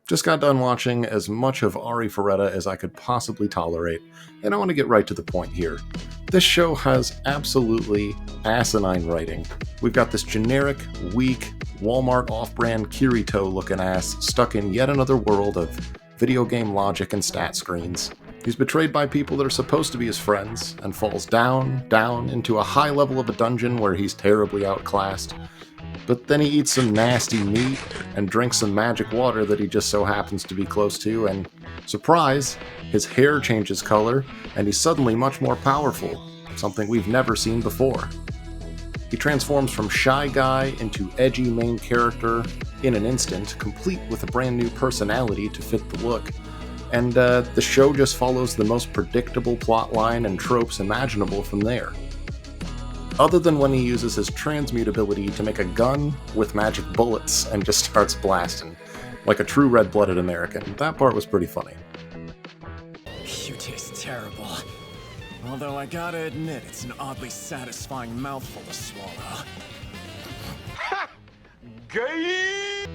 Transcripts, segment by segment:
Just got done watching as much of Arifureta as I could possibly tolerate, and I want to get right to the point here. This show has absolutely asinine writing. We've got this generic, weak, Walmart off-brand Kirito-looking ass stuck in yet another world of video game logic and stat screens. He's betrayed by people that are supposed to be his friends, and falls down into a high level of a dungeon where he's terribly outclassed. But then he eats some nasty meat and drinks some magic water that he just so happens to be close to, and surprise, his hair changes color, and he's suddenly much more powerful, something we've never seen before. He transforms from shy guy into edgy main character in an instant, complete with a brand new personality to fit the look, and the show just follows the most predictable plotline and tropes imaginable from there. Other than when he uses his transmutability to make a gun with magic bullets and just starts blasting, like a true red-blooded American. That part was pretty funny. You taste terrible. Although I gotta admit, it's an oddly satisfying mouthful to swallow.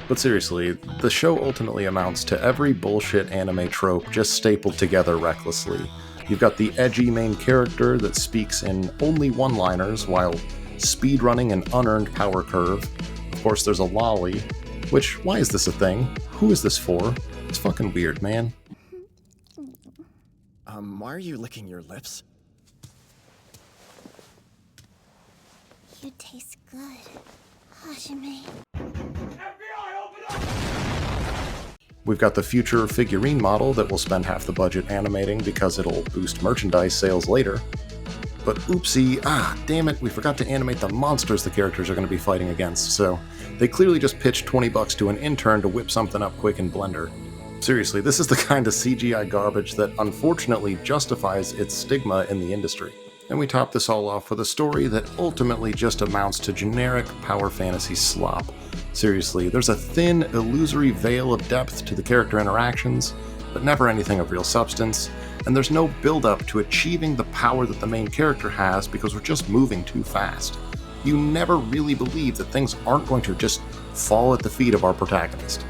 But seriously, the show ultimately amounts to every bullshit anime trope just stapled together recklessly. You've got the edgy main character that speaks in only one-liners while speedrunning an unearned power curve. Of course, there's a lolly, which, why is this a thing? Who is this for? It's fucking weird, man. Why are you licking your lips? You taste good, Hajime. We've got the future figurine model that will spend half the budget animating because it'll boost merchandise sales later. But oopsie, damn it, we forgot to animate the monsters the characters are going to be fighting against, so they clearly just pitched $20 to an intern to whip something up quick in Blender. Seriously, this is the kind of CGI garbage that unfortunately justifies its stigma in the industry. And we top this all off with a story that ultimately just amounts to generic power fantasy slop. Seriously, there's a thin, illusory veil of depth to the character interactions, but never anything of real substance, and there's no build-up to achieving the power that the main character has because we're just moving too fast. You never really believe that things aren't going to just fall at the feet of our protagonist.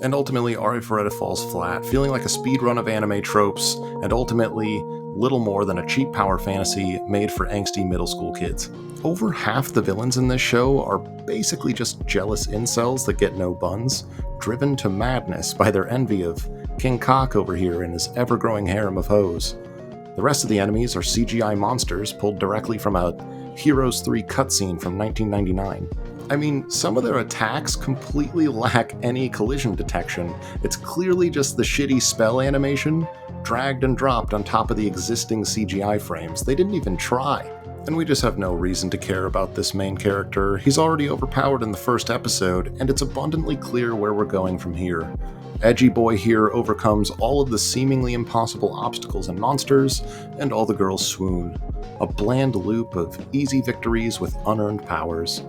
And ultimately, Arifureta falls flat, feeling like a speedrun of anime tropes, and ultimately little more than a cheap power fantasy made for angsty middle school kids. Over half the villains in this show are basically just jealous incels that get no buns, driven to madness by their envy of King Cock over here and his ever-growing harem of hoes. The rest of the enemies are CGI monsters pulled directly from a Heroes 3 cutscene from 1999. I mean, some of their attacks completely lack any collision detection. It's clearly just the shitty spell animation, dragged and dropped on top of the existing CGI frames. They didn't even try. And we just have no reason to care about this main character. He's already overpowered in the first episode, and it's abundantly clear where we're going from here. Edgy boy here overcomes all of the seemingly impossible obstacles and monsters, and all the girls swoon. A bland loop of easy victories with unearned powers.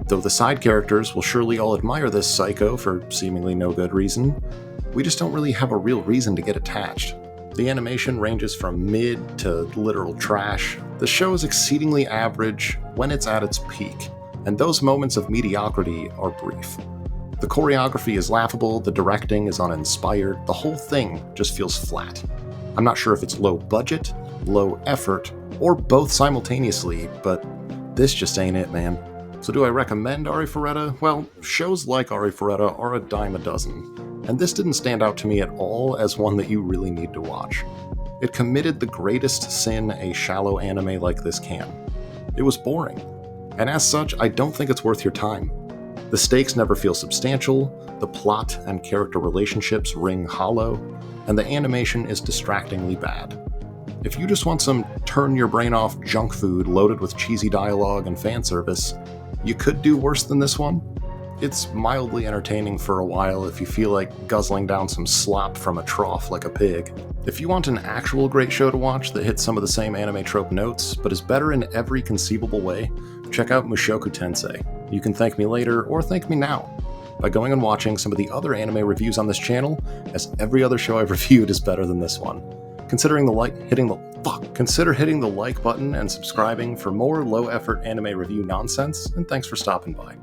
Though the side characters will surely all admire this psycho for seemingly no good reason, we just don't really have a real reason to get attached. The animation ranges from mid to literal trash. The show is exceedingly average when it's at its peak, and those moments of mediocrity are brief. The choreography is laughable, the directing is uninspired, the whole thing just feels flat. I'm not sure if it's low budget, low effort, or both simultaneously, but this just ain't it, man. So do I recommend Arifureta? Well, shows like Arifureta are a dime a dozen, and this didn't stand out to me at all as one that you really need to watch. It committed the greatest sin a shallow anime like this can. It was boring, and as such, I don't think it's worth your time. The stakes never feel substantial, the plot and character relationships ring hollow, and the animation is distractingly bad. If you just want some turn-your-brain-off junk food loaded with cheesy dialogue and fan service, you could do worse than this one. It's mildly entertaining for a while if you feel like guzzling down some slop from a trough like a pig. If you want an actual great show to watch that hits some of the same anime trope notes, but is better in every conceivable way, check out Mushoku Tensei. You can thank me later, or thank me now, by going and watching some of the other anime reviews on this channel, as every other show I've reviewed is better than this one. Consider hitting the like button and subscribing for more low-effort anime review nonsense, and thanks for stopping by.